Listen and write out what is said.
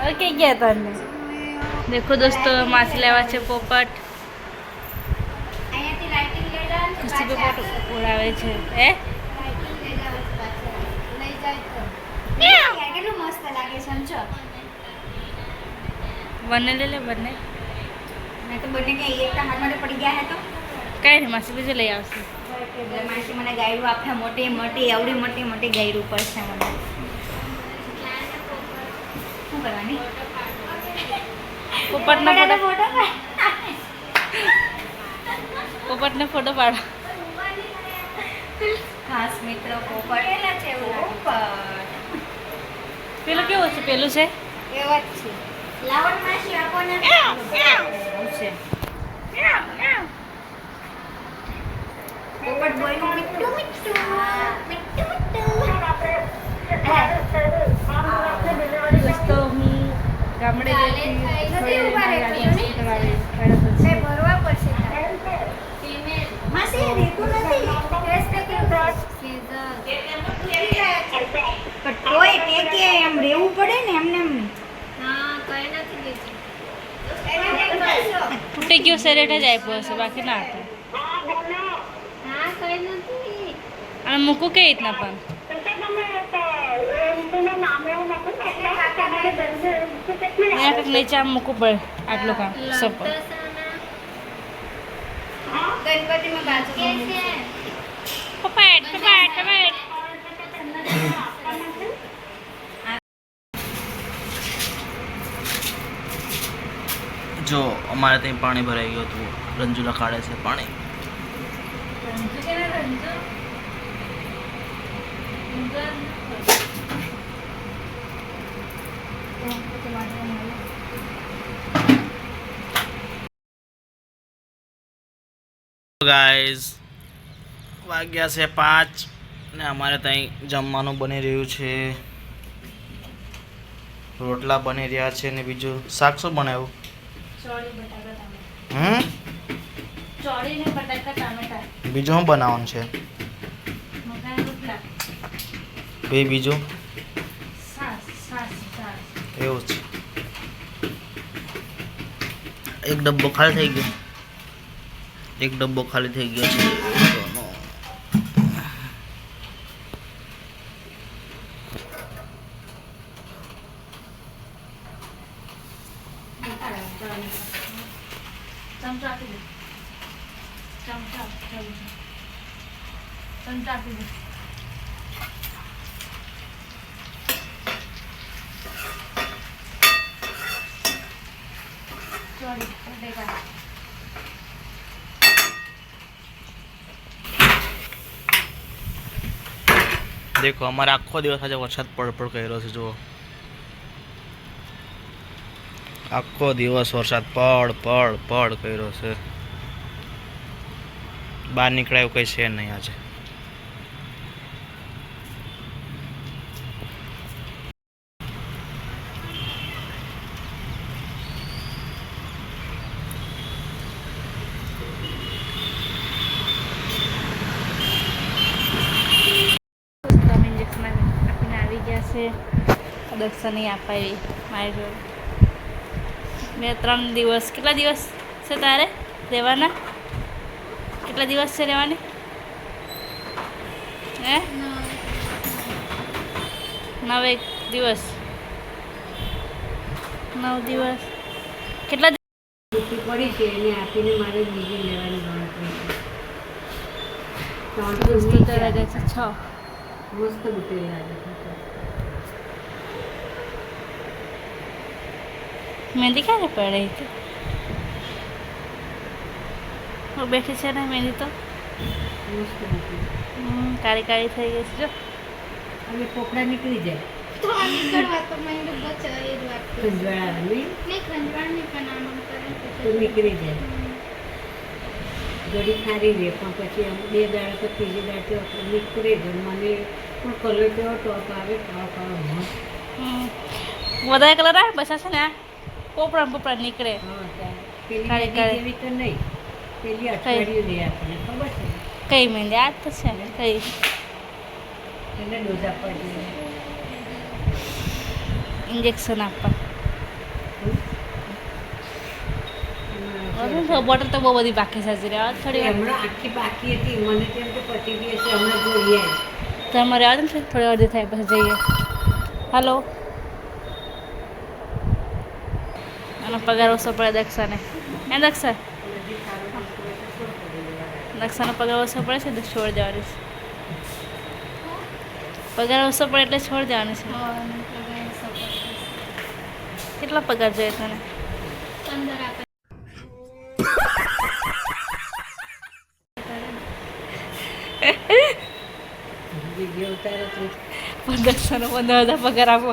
Okay क्या तने देखो दोस्तों मासी लेवा छे पोपट खुशी पे पोपट उड़ावे छे ए કેટલું મસ્ત લાગે સમજો बने ले ले बने मैं तो बने के एक हाथ में पड़ी गया है तो कई नहीं मासी बीजे लई आवशे मासी મને ગાયરું આપે મોટી મોટી આવડી મોટી મોટી ગાયરું પડશે મને શું કરવાની पोपट ने फोटो ફોટો पोपट ने फोटो पाड़ो ખાસ મિત્ર પોપટ એલા છે પોપટ પેલું કેવું છે પેલું છે એવા જ છે લાવણ માસી આપોને છે પોપટ બોયનું મીઠું મીઠું મીઠું दोस्तों હું ગામડે ગઈ હતી થોડી ભરવા પડશે માસી રેતું નથી ટેસ્ટ પણ તોય ટેકે એમ રહેવું પડે ને એમને એમ તૂટી ગયો સેરેટ જ આપ્યો હશે બાકી ના હતો અને મૂકું કેવી રીતના પણ અહીંયા કંઈક નીચે આમ મૂકવું પડે આટલું કામ સપોર્ટ ગણપતિમાં બાજુ પપાટ પપાટ પપાટ જો અમારે ત્યાં પાણી ભરાઈ ગયું હતું રંજુલા કાઢે છે પાણી ગાઈઝ વાગ્યા છે 5 ને અમારે ત્યાં જમવાનું બની રહ્યું છે રોટલા બની રહ્યા છે ને બીજું શાક શું બનાવ્યું ચોળી ને બટાકા ટામેટા બીજું શું બનાવવાનું છે મકાઈ રોટલા ભાઈ બીજું સાસ સાસ સાસ એવું છે એક ડબ્બો ખાલી થઈ ગયો એક ડબ્બો ખાલી થઈ ગયો છે ચમચા આપી દે ચમચા ચમચા આપી દે ચોળી બટેકા દેખો અમારે આખો દિવસ આજે વરસાદ પડ કર્યો છે જુઓ આખો દિવસ વરસાદ પડ કર્યો છે બહાર નીકળાયું કઈ છે નહીં આજે ઇન્જેક્શન આપીને આવી ગયા છે દર્શન નહીં અપાવી મારી જોડે 2-3 દિવસ કેટલા દિવસ છે તારે રહેવાના કેટલા દિવસ છે રહેવાની હે 9 દિવસ 9 દિવસ કેટલા પડી છે એને આપીને મારે બીજી લેવાની ગણતરી છે દિવસ તો લાગે છે 6 મસ્ત બુટી લાગે છે મહેંદી ક્યારે પડે તો હું બેઠી છે ને મહેંદી તો મસ્ત બુટી કાળી કાળી થઈ ગઈ છે જો અને પોપડા નીકળી જાય તો નીકળવા તો મને બચે એ જ વાત ખંજવાળા નહીં ખંજવાળની પણ આમ કરે તો નીકળી જાય ઘડી ખારી રહે પણ પછી આમ 2 દાડા તો ત્રીજી દાડે નીકળે જ મને પણ કલર કેવો ટોપ આવે કાળો મસ્ત વધારે કલર આવે બસ છે ને આ પોપડા નીકળે હા પેલી કાળી ગાડી કાળી. જેવી તો નહીં પેલી અઠવાડિયું રહે આપણને ખબર છે કઈ મહેંદી આ તો છે ને કઈ એને ડોઝ આપવા જોઈએ. ઇન્જેક્શન આપવા એમાં બોટલ તો બહુ બધી બાકી છે હજી રહેવા દો થોડી વાર હમણાં આખી બાકી હતી મને તેમ તો પતી ગઈ હશે હમણાં જોઈએ. તમારે રહેવા દો ને થોડી વાર થાય પછી જઈએ. હાલો આનો પગાર ઓછો પડે દક્ષાને એ દક્ષા દક્ષાનો પગાર ઓછો પડે છે તો છોડ દેવાની છે. પગાર ઓછો પડે એટલે છોડ દેવાની છે. કેટલો પગાર જોઈએ તને? 15 આપે. વિડીયો ઉતારો તો 1500 પગાર આપો.